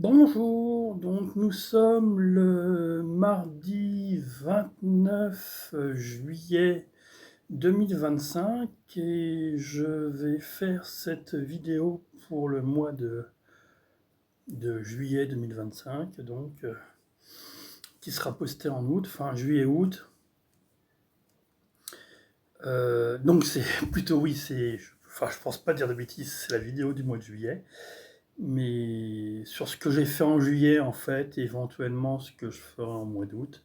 Bonjour, donc nous sommes le mardi 29 juillet 2025 et je vais faire cette vidéo pour le mois de juillet 2025, donc qui sera postée en août, fin juillet-août. Donc c'est plutôt, oui, je pense pas dire de bêtises, c'est la vidéo du mois de juillet. Mais sur ce que j'ai fait en juillet, en fait, et éventuellement ce que je ferai en mois d'août.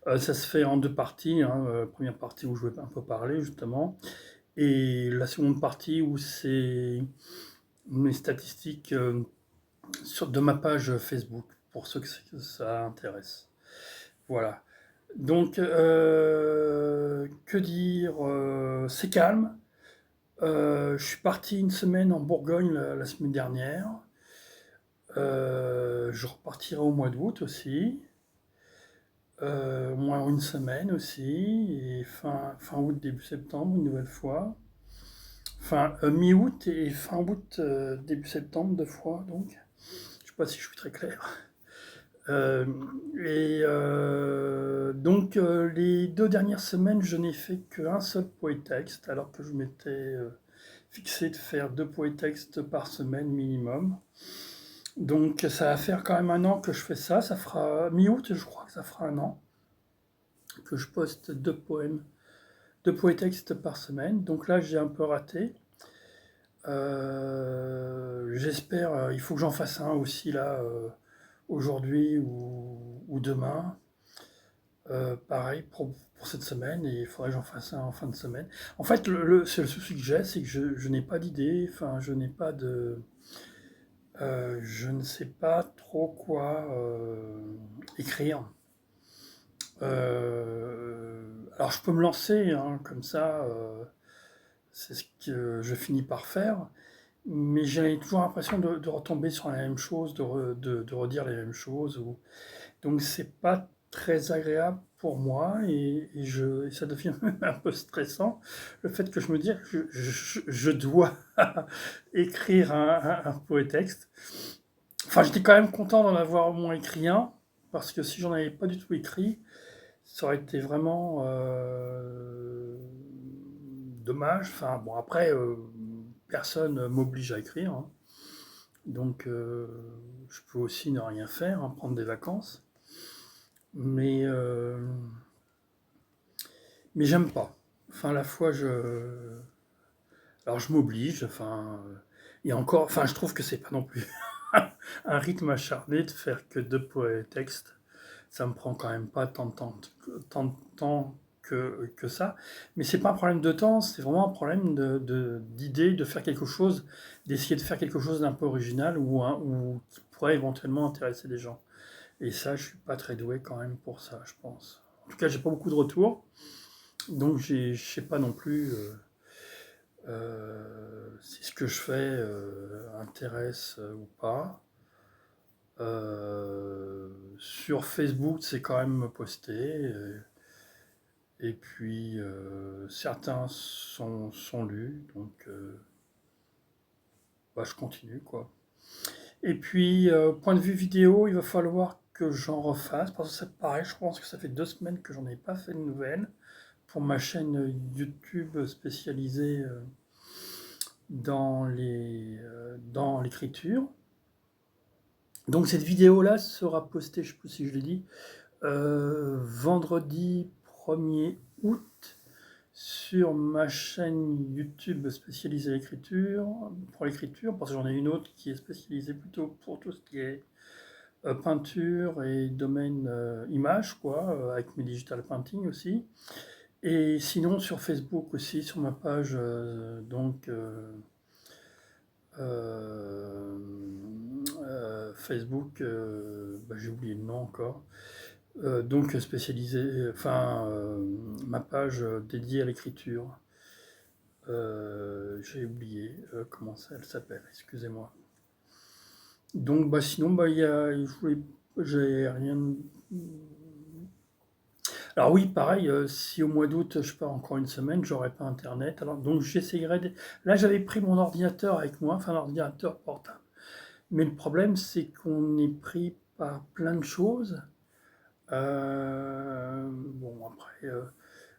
Ça se fait en deux parties, hein. Première partie où je vais un peu parler, justement, et la seconde partie où c'est mes statistiques de ma page Facebook, pour ceux que ça intéresse. Voilà. Donc, que dire, c'est calme. Je suis parti une semaine en Bourgogne la semaine dernière. Je repartirai au mois d'août aussi, au moins une semaine aussi, et fin août, début septembre, une nouvelle fois. Fin mi-août et fin août, début septembre, deux fois, donc. Je sais pas si je suis très clair. Euh, donc, les deux dernières semaines, je n'ai fait qu'un seul poétexte, alors que je m'étais fixé de faire deux poétextes par semaine minimum. Donc ça va faire quand même un an que je fais ça. Ça fera mi-août, je crois que ça fera un an que je poste deux poèmes, deux poétextes par semaine. Donc là, j'ai un peu raté. J'espère, il faut que j'en fasse un aussi là, aujourd'hui ou demain. Pareil pour cette semaine, et il faudrait que j'en fasse un en fin de semaine. En fait, c'est le souci que j'ai, c'est que je n'ai pas d'idée, enfin, je n'ai pas de. Je ne sais pas trop quoi écrire. Alors je peux me lancer, hein, comme ça, c'est ce que je finis par faire, mais j'ai toujours l'impression de retomber sur la même chose, de redire les mêmes choses. Donc c'est pas très agréable pour moi et ça devient même un peu stressant, le fait que je me dis que je dois écrire un poétexte. Enfin, j'étais quand même content d'en avoir au moins écrit un, parce que si j'en avais pas du tout écrit, ça aurait été vraiment dommage. Enfin, bon, après, personne m'oblige à écrire, hein. Donc, je peux aussi ne rien faire, hein, prendre des vacances. Mais, euh, mais j'aime pas. Enfin, la fois, alors je m'oblige. Enfin, et encore, enfin, je trouve que c'est pas non plus un rythme acharné de faire que deux textes. Ça me prend quand même pas tant de temps que ça. Mais c'est pas un problème de temps, c'est vraiment un problème d'idée, de faire quelque chose, d'essayer de faire quelque chose d'un peu original ou qui pourrait éventuellement intéresser des gens. Et ça, je suis pas très doué quand même pour ça, je pense. En tout cas, j'ai pas beaucoup de retours, donc je sais pas non plus si ce que je fais intéresse ou pas. Sur Facebook, c'est quand même posté. Et puis, certains sont lus, donc bah, je continue, quoi. Et puis, point de vue vidéo, il va falloir que j'en refasse, parce que c'est pareil, je pense que ça fait 2 semaines que j'en ai pas fait de nouvelles pour ma chaîne YouTube spécialisée dans l'écriture. Donc cette vidéo-là sera postée, je ne sais plus si je l'ai dit, vendredi 1er août sur ma chaîne YouTube spécialisée pour l'écriture, parce que j'en ai une autre qui est spécialisée plutôt pour tout ce qui est peinture et domaine image, quoi, avec mes digital painting aussi. Et sinon sur Facebook aussi, sur ma page, euh, Facebook, bah, j'ai oublié le nom encore. Donc spécialisé, enfin, ma page dédiée à l'écriture. J'ai oublié comment ça elle s'appelle, excusez-moi. Donc bah sinon bah j'ai rien. Alors oui, pareil, si au mois d'août je pars encore une semaine, j'aurai pas internet. Alors donc j'essayerai. Là j'avais pris mon ordinateur avec moi, enfin un ordinateur portable. Mais le problème, c'est qu'on est pris par plein de choses. Bon, après,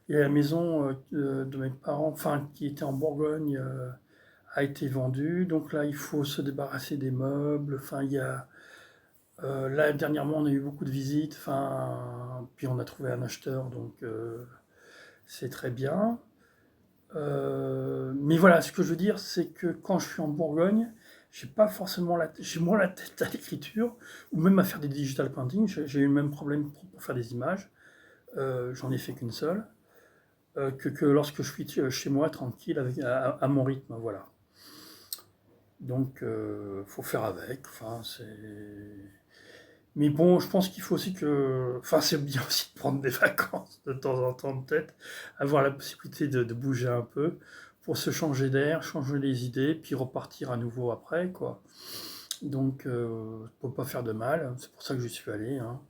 et la maison de mes parents, enfin, qui était en Bourgogne, a été vendue. Donc là, il faut se débarrasser des meubles. Enfin, il y a, là, dernièrement, on a eu beaucoup de visites. Enfin, puis on a trouvé un acheteur, donc c'est très bien. Mais voilà, ce que je veux dire, c'est que quand je suis en Bourgogne, j'ai pas forcément j'ai moins la tête à l'écriture, ou même à faire des digital painting. J'ai eu le même problème pour faire des images. J'en ai fait qu'une seule. Que lorsque je suis chez moi, tranquille, à mon rythme, voilà. Donc, faut faire avec. Enfin, c'est. Mais bon, je pense qu'il faut aussi que. Enfin, c'est bien aussi de prendre des vacances de temps en temps, peut-être. Avoir la possibilité de bouger un peu pour se changer d'air, changer les idées, puis repartir à nouveau après, quoi. Donc, ça peut pas faire de mal. C'est pour ça que j'y suis allé, hein.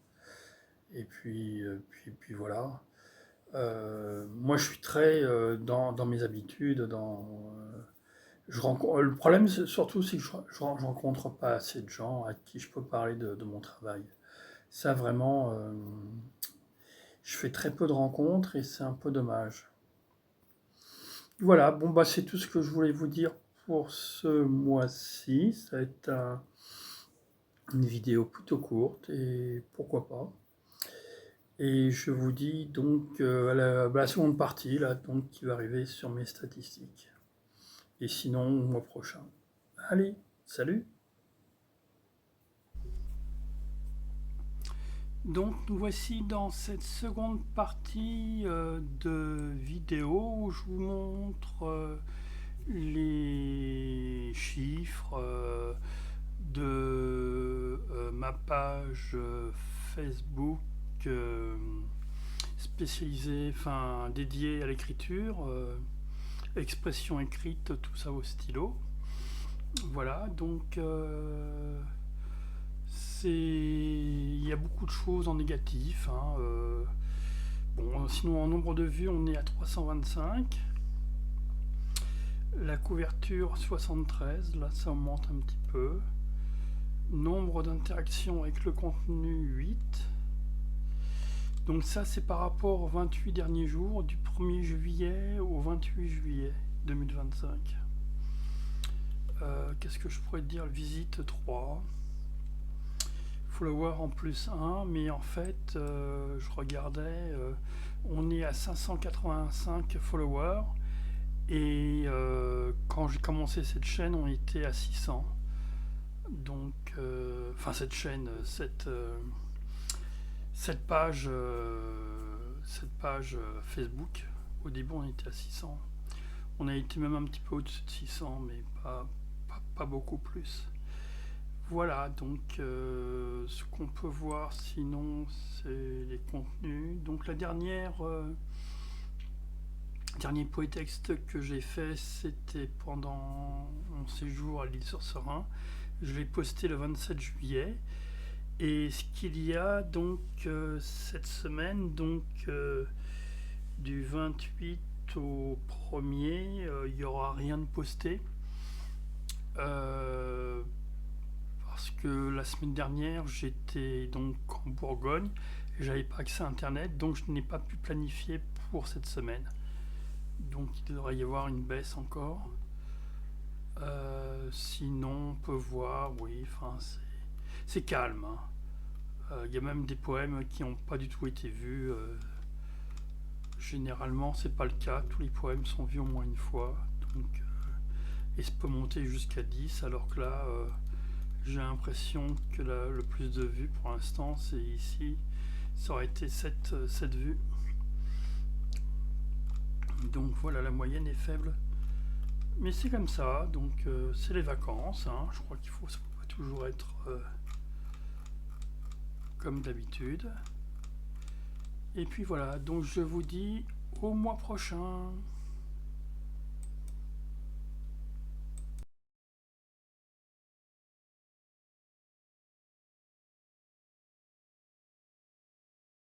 Et puis voilà. Moi, je suis très dans mes habitudes, le problème, surtout, c'est que je rencontre pas assez de gens à qui je peux parler de mon travail. Ça, vraiment, je fais très peu de rencontres et c'est un peu dommage. Voilà, bon, bah, c'est tout ce que je voulais vous dire pour ce mois-ci. Ça va être une vidéo plutôt courte et pourquoi pas. Et je vous dis donc la seconde partie, là, donc, qui va arriver sur mes statistiques. Et sinon, au mois prochain. Allez, salut! Donc nous voici dans cette seconde partie de vidéo où je vous montre les chiffres de ma page Facebook spécialisée, enfin dédiée à l'écriture, expression écrite, tout ça au stylo. Voilà, donc il y a beaucoup de choses en négatif, hein, bon, sinon en nombre de vues on est à 325. La couverture 73, là ça augmente un petit peu. Nombre d'interactions avec le contenu 8. Donc ça c'est par rapport aux 28 derniers jours, du 1er juillet au 28 juillet 2025. Qu'est-ce que je pourrais dire? Visite 3. Followers en plus 1, mais en fait, je regardais, on est à 585 followers, et quand j'ai commencé cette chaîne, on était à 600. Donc, enfin cette chaîne, cette page Facebook, au début on était à 600. On a été même un petit peu au-dessus de 600, mais pas beaucoup plus. Voilà, donc ce qu'on peut voir sinon, c'est les contenus. Donc la dernier poétexte que j'ai fait, c'était pendant mon séjour à l'Île-sur-Serein. Je l'ai posté le 27 juillet. Et ce qu'il y a donc cette semaine, donc du 28 au 1er, il n'y aura rien de posté. Parce que la semaine dernière, j'étais donc en Bourgogne et j'avais pas accès à Internet, donc je n'ai pas pu planifier pour cette semaine. Donc il devrait y avoir une baisse encore. Sinon, on peut voir, oui, enfin, c'est calme, hein. Il y a même des poèmes qui n'ont pas du tout été vus. Généralement, c'est pas le cas. Tous les poèmes sont vus au moins une fois. Donc, et ça peut monter jusqu'à 10, alors que là, j'ai l'impression que le plus de vues pour l'instant, c'est ici. Ça aurait été 7 vues. Donc voilà, la moyenne est faible. Mais c'est comme ça, donc c'est les vacances, hein. Je crois ça ne peut pas toujours être comme d'habitude. Et puis voilà, donc je vous dis au mois prochain.